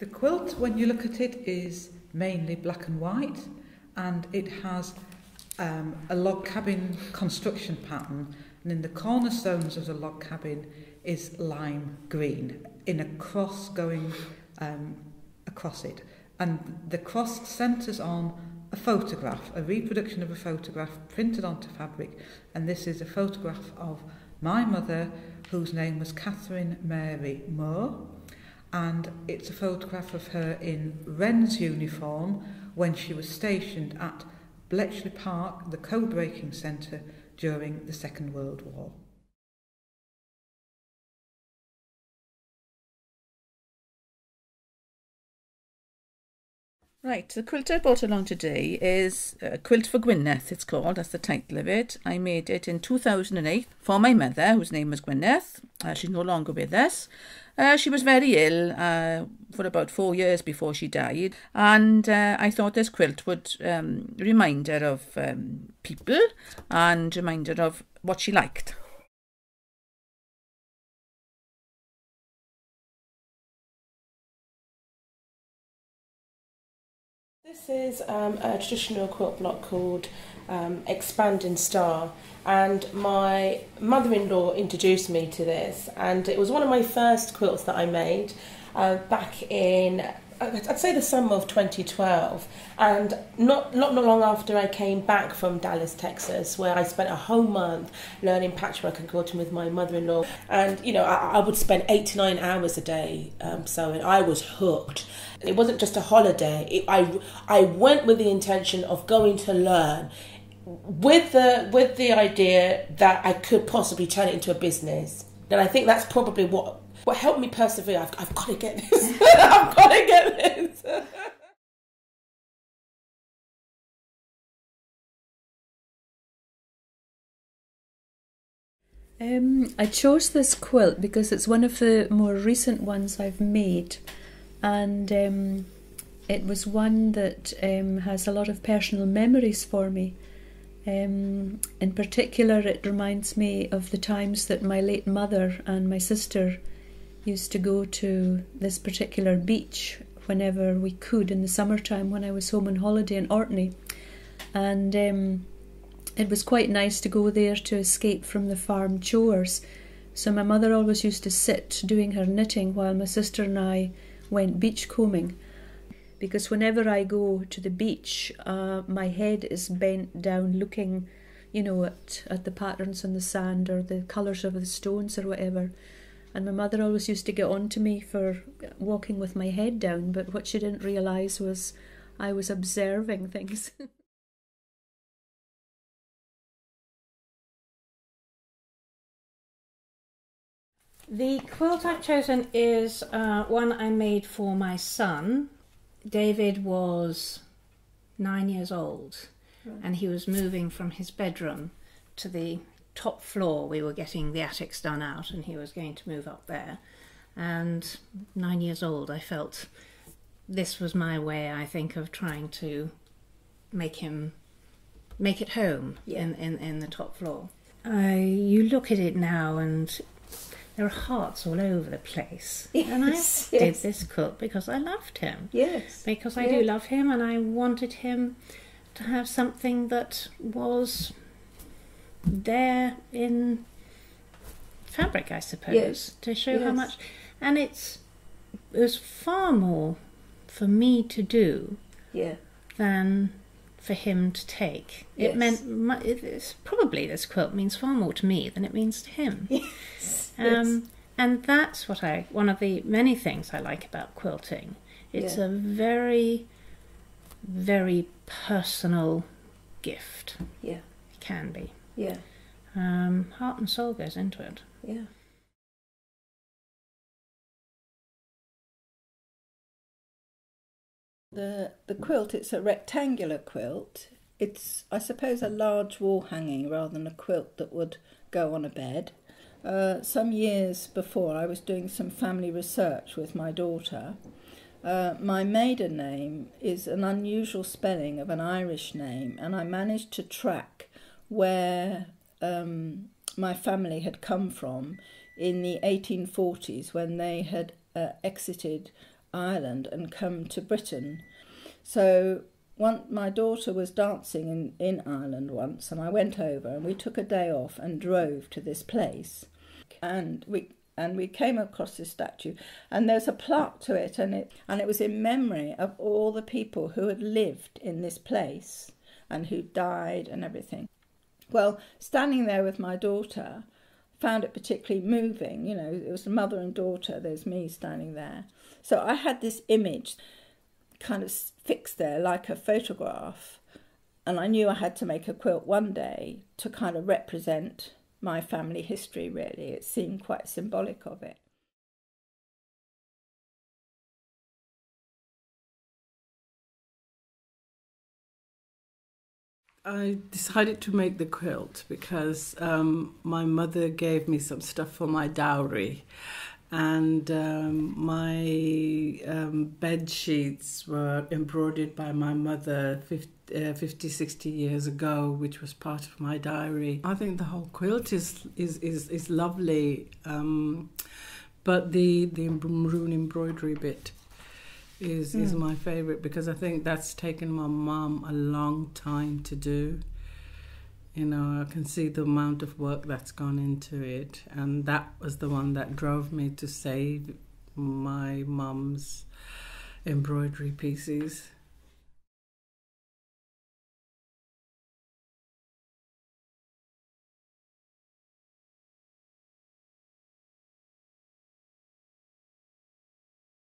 The quilt, when you look at it, is mainly black and white, and it has a log cabin construction pattern, and in the cornerstones of the log cabin is lime green in a cross going across it, and the cross centres on a photograph, a reproduction of a photograph printed onto fabric, and this is a photograph of my mother, whose name was Catherine Mary Moore, and it's a photograph of her in Wren's uniform when she was stationed at Bletchley Park, the code-breaking centre, during the Second World War. Right, the quilt I brought along today is a quilt for Gwyneth, it's called, that's the title of it. I made it in 2008 for my mother, whose name was Gwyneth. She's no longer with us. She was very ill for about 4 years before she died, and I thought this quilt would remind her of people and remind her of what she liked. This is a traditional quilt block called Expanding Star, and my mother-in-law introduced me to this, and it was one of my first quilts that I made back in, I'd say, the summer of 2012, and not long after I came back from Dallas, Texas, where I spent a whole month learning patchwork and quilting with my mother-in-law, and you know, I would spend 8 to 9 hours a day sewing. I was hooked. It wasn't just a holiday. I went with the intention of going to learn, with the idea that I could possibly turn it into a business. And I think that's probably what helped me persevere. I've got to get this. I've got to get this. I chose this quilt because it's one of the more recent ones I've made, and it was one that has a lot of personal memories for me. In particular, it reminds me of the times that my late mother and my sister used to go to this particular beach whenever we could in the summertime when I was home on holiday in Orkney, and it was quite nice to go there to escape from the farm chores. So my mother always used to sit doing her knitting while my sister and I went beachcombing, because whenever I go to the beach, my head is bent down looking, you know, at the patterns on the sand or the colours of the stones or whatever. And my mother always used to get on to me for walking with my head down, but what she didn't realise was I was observing things. The quilt I've chosen is one I made for my son. David was 9 years old, right, and he was moving from his bedroom to the top floor. We were getting the attics done out and he was going to move up there. And 9 years old, I felt this was my way, I think, of trying to make it home, yeah, in the top floor. You look at it now and there are hearts all over the place. Yes, and I did this quilt because I loved him. Yes. Because I do love him, and I wanted him to have something that was there in fabric, I suppose, yes, to show how much. And it was far more for me to do, yeah, than for him to take. Yes. It meant, it's probably this quilt means far more to me than it means to him. Yes. Yes. And that's what one of the many things I like about quilting. It's a very, very personal gift. Yeah. It can be. Yeah. Heart and soul goes into it. Yeah. The quilt, it's a rectangular quilt. It's, I suppose, a large wall hanging rather than a quilt that would go on a bed. Some years before, I was doing some family research with my daughter. My maiden name is an unusual spelling of an Irish name, and I managed to track where my family had come from in the 1840s when they had exited Ireland and come to Britain. So my daughter was dancing in Ireland once, and I went over and we took a day off and drove to this place, and we came across this statue, and there's a plaque to it, and it was in memory of all the people who had lived in this place and who died and everything. Well, standing there with my daughter, found it particularly moving. You know, it was a mother and daughter, there's me standing there. So I had this image kind of fixed there like a photograph, and I knew I had to make a quilt one day to kind of represent my family history, really. It seemed quite symbolic of it. I decided to make the quilt because my mother gave me some stuff for my dowry, and my bed sheets were embroidered by my mother 50, 60 years ago, which was part of my dowry. I think the whole quilt is lovely, but the maroon embroidery bit is my favourite, because I think that's taken my mum a long time to do. You know, I can see the amount of work that's gone into it, and that was the one that drove me to save my mum's embroidery pieces.